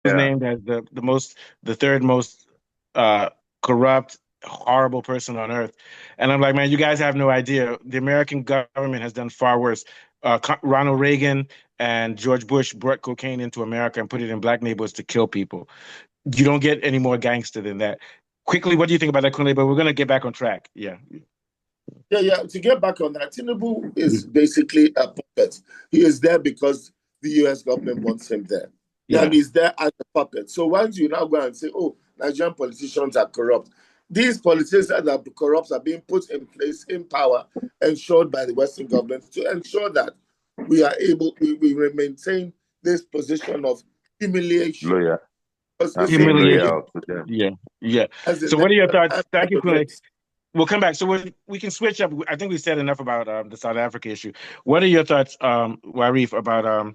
Yeah. named as the third most uh corrupt, horrible person on earth. And I'm like, man, you guys have no idea. The American government has done far worse. Ronald Reagan and George Bush brought cocaine into America and put it in black neighborhoods to kill people. You don't get any more gangster than that. Quickly, what do you think about that, Kunle? But we're gonna get back on track. Yeah. Yeah. To get back on that, Tinubu is basically a puppet. He is there because the US government wants him there. Yeah, and Yeah. he's there as a puppet. So once you now go and say, oh, Nigerian politicians are corrupt, these politicians that are corrupt are being put in place in power, ensured by the Western government to ensure that we maintain this position of humiliation. Loyal. Because And it's being Humiliation. loyal to them. Yeah. Yeah. as a So what are your thoughts? as Thank you, a Kunle. race. We'll come back. So we can switch up. I think we said enough about the South Africa issue. What are your thoughts, Warif, about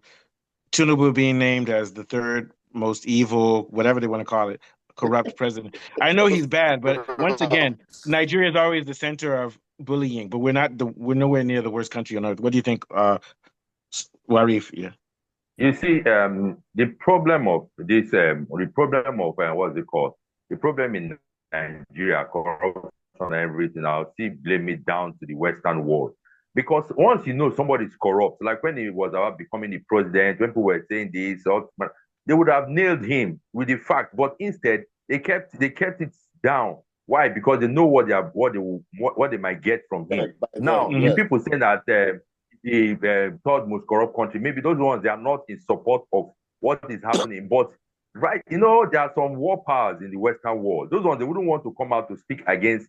Tinubu being named as the third most evil, whatever they want to call it, corrupt president? I know he's bad, but once again, Nigeria is always the center of bullying, but we're nowhere near the worst country on earth. What do you think, Warif? Yeah. You see, the problem of what's it called? The problem in Nigeria, corruption and everything, I'll still blame it down to the Western world. Because once you know somebody is corrupt, like when he was about becoming the president, when people were saying this, they would have nailed him with the fact. But instead, they kept it down. Why? Because they know what they might get from him. By then, Now, Hmm. the yes. people saying that the third most corrupt country. Maybe those ones they are not in support of what is happening. But right, there are some war powers in the Western world. Those ones they wouldn't want to come out to speak against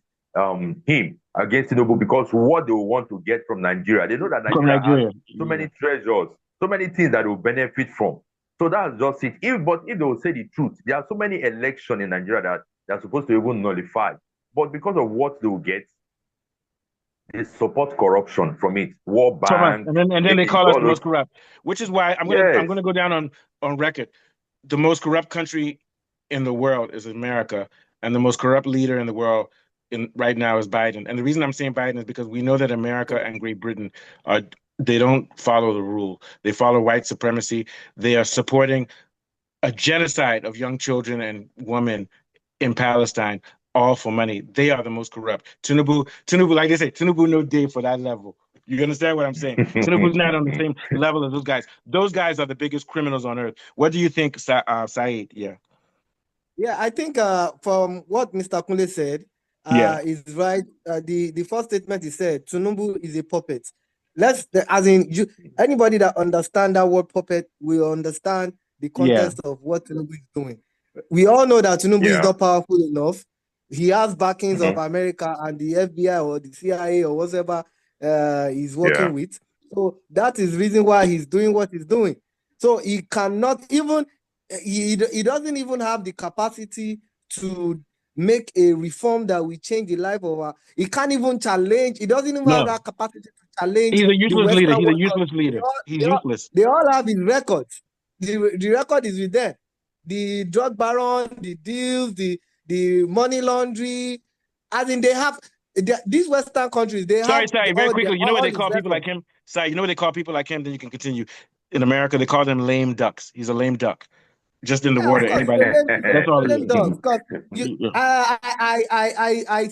him, against Tinubu, because what they will want to get from Nigeria. They know that From Nigeria has Nigeria. so Yeah. many treasures, so many things that they will benefit from. So that's just it. If they will say the truth, there are so many elections in Nigeria that they're supposed to even nullify. But because of what they will get, they support corruption from it. World Thomas, Bank, and then they call us all the those. most corrupt, which is why I'm Yes. gonna go down on record. The most corrupt country in the world is America, and the most corrupt leader in the world in right now is Biden. And the reason I'm saying Biden is because we know that America and Great Britain are they don't follow the rule. They follow white supremacy. They are supporting a genocide of young children and women in Palestine, all for money. They are the most corrupt. Tinubu, like they say, Tinubu no day for that level. You understand what I'm saying? Tinubu's not on the same level as those guys. Those guys are the biggest criminals on earth. What do you think, Saeed? Yeah. Yeah, I think from what Mr. Kunle said, Yeah. is right. The first statement he said, Tinubu is a puppet. As in you, anybody that understand that word puppet will understand the Yeah. context of what Tinubu is doing. We all know that Tinubu is Yeah. not powerful enough. He has backings of Hmm. America and the FBI or the CIA or whatever he's Yeah. working with. So that is the reason why he's doing what he's doing. So he cannot even he doesn't even have the capacity to make a reform that will change the life of our. He can't even challenge. He doesn't even have No. that capacity to challenge He's a the useless leader. Western He's a world. 'Cause useless They leader. all, He's they all, useless. they all have his records. The record is with them. The drug baron, the deals, the money laundry. As in, these Western countries. They Sorry, have sorry, very quickly. You know what all they his call people like records. him? Sorry, you know what they call people like him? Then you can continue. In America, they call them lame ducks. He's a lame duck. Just in the Yeah, of water. course, Anybody? That's it's all a he lame is. dog. Because you, Yeah. I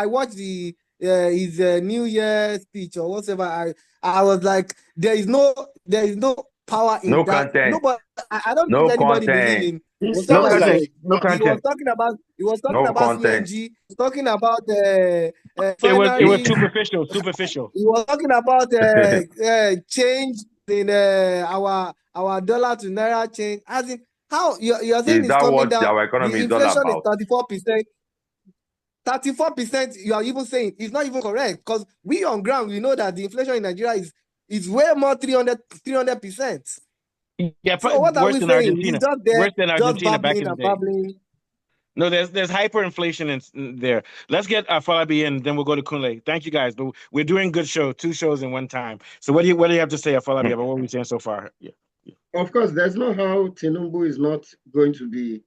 watched the his New Year speech or whatever. I was like, there is no power in No that. content. Nobody, I don't think No anybody believe content. in. He Was No talking sounds about content. like CNG. No content. He was talking No about content. CNG. He was talking about It was refineries. superficial. Superficial. He was talking about change in our dollar to naira change. As in, how you're saying Is it's that coming what down. our economy The is all inflation is about? 34%. 34%, you are even saying it's not even correct because we on ground, we know that the inflation in Nigeria is way more 300%. Yeah, So what are worse we than saying? He's Argentina. just there, Worse than just Argentina back babbling in the and day. babbling. No, there's hyperinflation in there. Let's get Falabi in, then we'll go to Kunle. Thank you guys, but we're doing good show, two shows in one time. So what do you have to say, Falabi, about what we're saying so far? Yeah. Of course, there's no how Tinubu is not going to be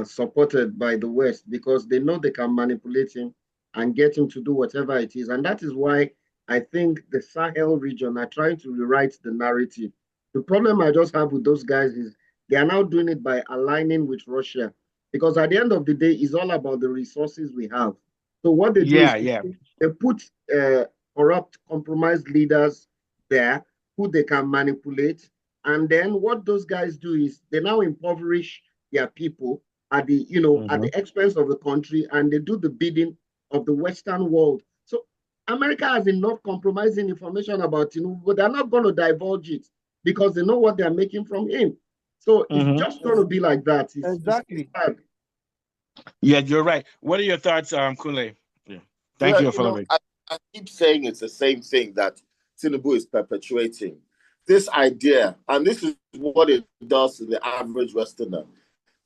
supported by the West because they know they can manipulate him and get him to do whatever it is. And that is why I think the Sahel region are trying to rewrite the narrative. The problem I just have with those guys is They are now doing it by aligning with Russia, because at the end of the day, it's all about the resources we have. So what they do is they put corrupt, compromised leaders there who they can manipulate. And then what those guys do is they now impoverish their people at the, at the expense of the country, and they do the bidding of the Western world. So America has enough compromising information about Tinubu, but they're not going to divulge it because they know what they're making from him. So it's just going to be like that. Exactly. Yeah, you're right. What are your thoughts, Kunle? Yeah. Thank you for I keep saying it's the same thing that Tinubu is perpetuating. This idea, and this is what it does to the average Westerner.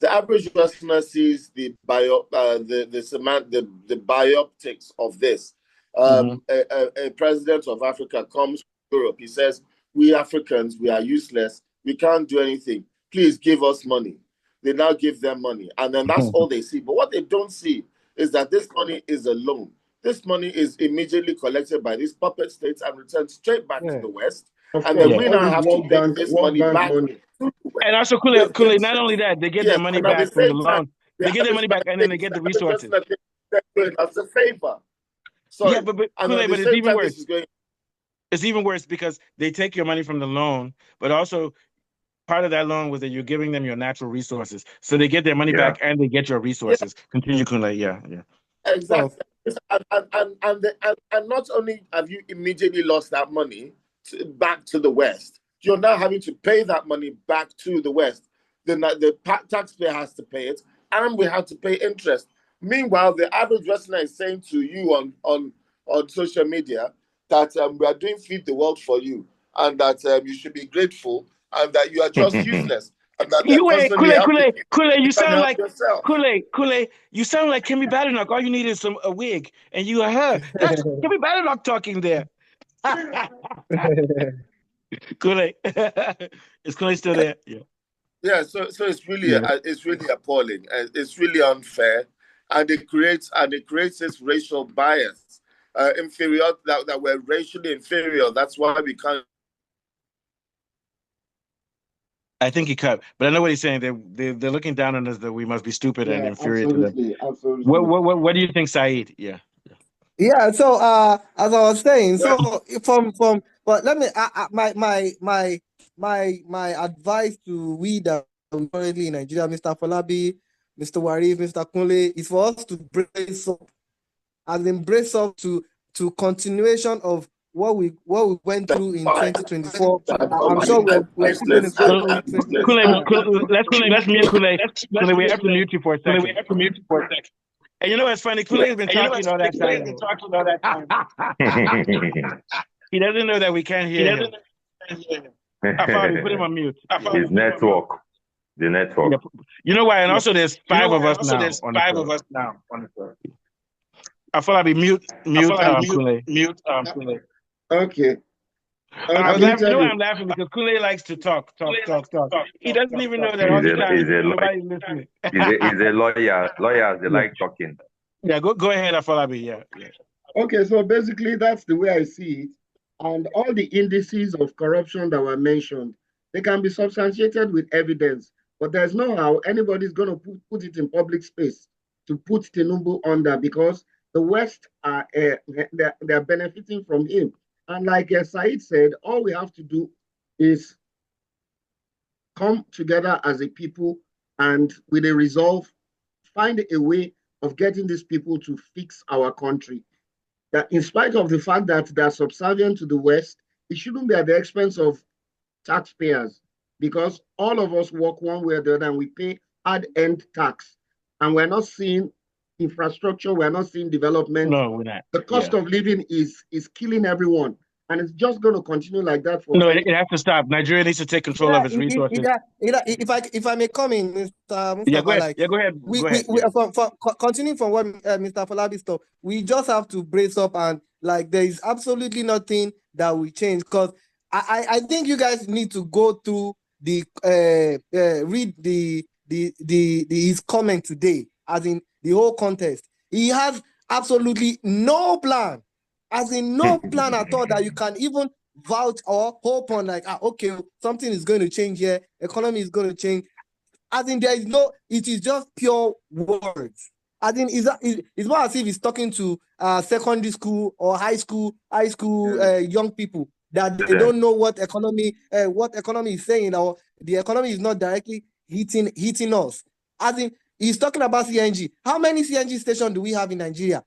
The average Westerner sees the biopics of this. A president of Africa comes to Europe. He says, "We Africans, we are useless. We can't do anything. Please give us money." They now give them money, and then that's all they see. But what they don't see is that this money is a loan. This money is immediately collected by these puppet states and returned straight back to the West. And then we now have to pay this money back. And also, Kule, not only that, they get their money back from the loan. They get their money back, and then they get the resources. That's a favor. So, yeah, but Kule, but it's even worse. It's even worse because they take your money from the loan, but also part of that loan was that you're giving them your natural resources. So they get their money back and they get your resources. Continue, Kule. Yeah. Exactly. And not only have you immediately lost that money back to the West, you're now having to pay that money back to the West. The taxpayer has to pay it, and we have to pay interest. Meanwhile, the average Westerner is saying to you on social media that we are doing Feed the World for you, and that you should be grateful, and that you are just useless. Kule, you sound like Kule. You sound like Kimmy Badenoch. All you need is a wig, and you are her. That's Kimmy Badenoch talking there. Kule, is Kule still there? Yeah. So it's really appalling. It's really unfair, and it creates this racial bias, inferior that we're racially inferior. That's why we can't. I think he cut, but I know what he's saying. They're looking down on us that we must be stupid and inferior to them. Absolutely. What do you think, Saeed? Yeah. So as I was saying, but let me my advice to we that are currently in Nigeria, Mr. Falabi, Mr. Warif, Mr. Kunle, is for us to brace up to continuation of what we went through in 2024. I'm sure we're still going to go through. Let's mute Kule. Kule, we have to mute you for a second. And you know what's funny? Kule has been talking all that time. He doesn't know that we can't hear him. I probably put him on mute. His network. The network. You know why? And also there's five of us now on the floor. I feel like mute Kule. Okay. I'm laughing. You know why I'm laughing? Because Kule likes to talk. He doesn't even know that all the time nobody's listening. He's a lawyer. Lawyers, they like talking. Yeah, go ahead, Afolabi. Yeah. Okay, so basically that's the way I see it. And all the indices of corruption that were mentioned, they can be substantiated with evidence, but there's no how anybody's going to put it in public space to put Tinubu under, because the West are they're benefiting from him. And like Said said, all we have to do is come together as a people and with a resolve, find a way of getting these people to fix our country. That in spite of the fact that they're subservient to the West, it shouldn't be at the expense of taxpayers, because all of us work one way or the other and we pay hard-earned tax. And we're not seeing infrastructure, we're not seeing development. No, we're not. The cost of living is killing everyone. And it's just going to continue like that for. No, it has to stop. Nigeria needs to take control of its resources. If I may come in, Mr. Yeah, go ahead. Go ahead. Continuing from what Mr. Falabi said, we just have to brace up, and there is absolutely nothing that will change, because I think you guys need to go through read his comment today, as in the whole context. He has absolutely no plan. As in no plan at all that you can even vouch or hope on, okay, something is going to change here, economy is going to change. As in, there is no, it is just pure words. As in, it's more as if he's talking to secondary school or high school young people that they don't know what economy is saying, or the economy is not directly hitting us. As in, he's talking about CNG. How many CNG stations do we have in Nigeria?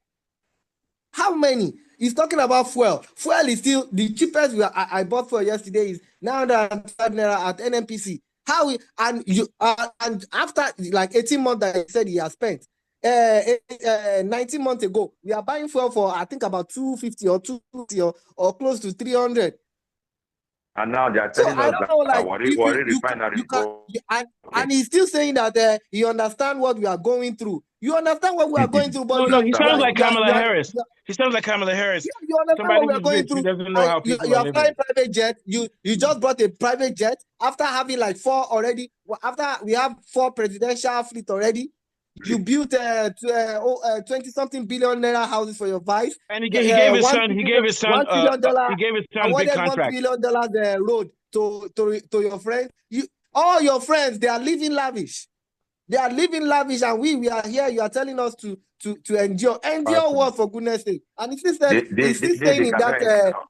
How many? He's talking about fuel. Fuel is still the cheapest. I bought fuel yesterday is 905 naira at NNPC. And after like 18 months that he said he has spent, 19 months ago, we are buying fuel for I think about 250 or 250 or close to 300. And now they are telling us that and he's still saying that he understands what we are going through. You understand what we are going through, but no, he sounds like Kamala Harris. He sounds like Kamala Harris. Yeah, you understand Somebody what we are going through. doesn't know how people you are are living. flying private jet. You just bought a private jet after having like 4 already. After we have 4 presidential fleet already. You built 20-something billion naira houses for your vice, and he gave his son. He gave his son. $1 trillion. He gave his son awarded big contract. $1 trillion road to your friends. All your friends, they are living lavish. They are living lavish, and we are here. You are telling us to endure. Endure what, for goodness sake? And it is saying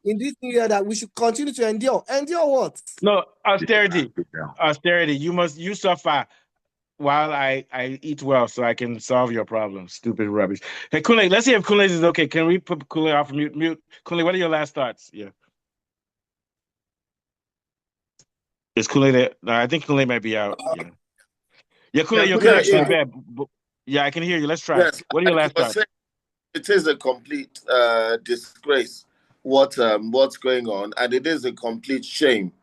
in this new year that we should continue to endure. Endure what? No, austerity. Austerity. You suffer while I eat well, so I can solve your problems. Stupid rubbish. Hey, Kunle, let's see if Kunle is okay. Can we put Kunle off mute? Kunle, what are your last thoughts? Yeah. Is Kunle there? No, I think Kunle might be out. Yeah. Yeah, Kunle, your connection is bad. Yeah, I can hear you. Let's try. Yes, what are your last thoughts? It is a complete disgrace what's going on, and it is a complete shame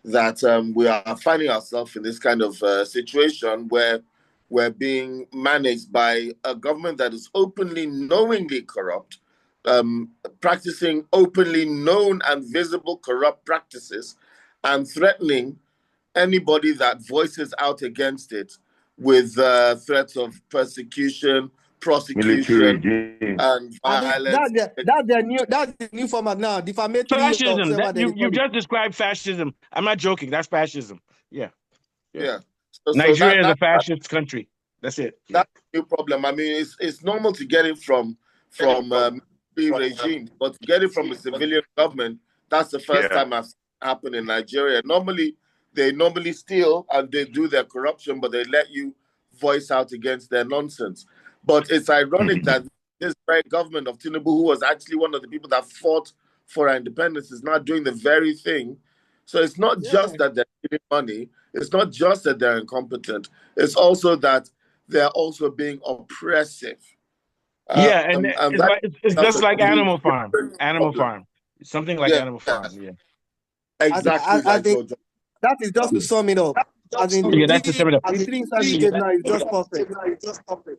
that we are finding ourselves in this kind of situation where we're being managed by a government that is openly, knowingly corrupt, practicing openly known and visible corrupt practices, and threatening anybody that voices out against it with threats of persecution, prosecution, and violence. That's the new format now. Defamatory. Fascism. You just described fascism. I'm not joking. That's fascism. Yeah. Nigeria is a fascist country. That's it. That's the new problem. I mean, it's normal to get it from regime, but to get it from a civilian government, that's the first time I've seen it happen in Nigeria. They normally steal and they do their corruption, but they let you voice out against their nonsense. But it's ironic that this very government of Tinubu, who was actually one of the people that fought for our independence, is not doing the very thing. So it's not just that they're getting money. It's not just that they're incompetent. It's also that they're also being oppressive. And it's just like Animal Farm. Animal Farm. Something like Animal Farm. Yeah. Exactly. That is just to sum it up. That's to sum it up. The 3 instances you gave now is just perfect.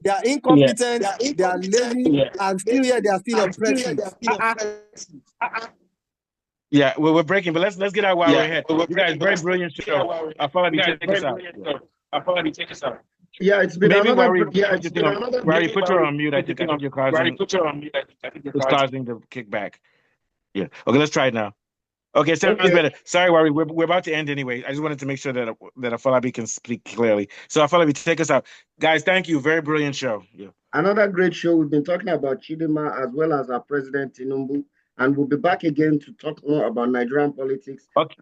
They are incompetent, they are lazy, and still here they are still oppressive. Yeah, we're breaking, but let's get out while we're ahead. You guys, very brilliant show. I'll follow you. Take us out. Yeah, it's been another. Wari, put her on mute. I think you're causing. It's causing the kickback. Yeah. Okay, let's try it now. Okay, sounds better. Sorry, Wari, we're about to end anyway. I just wanted to make sure that Afolabi can speak clearly. So Afolabi, take us out. Guys, thank you. Very brilliant show. Yeah. Another great show. We've been talking about Chidinma as well as our President Tinubu, and we'll be back again to talk more about Nigerian politics. Okay.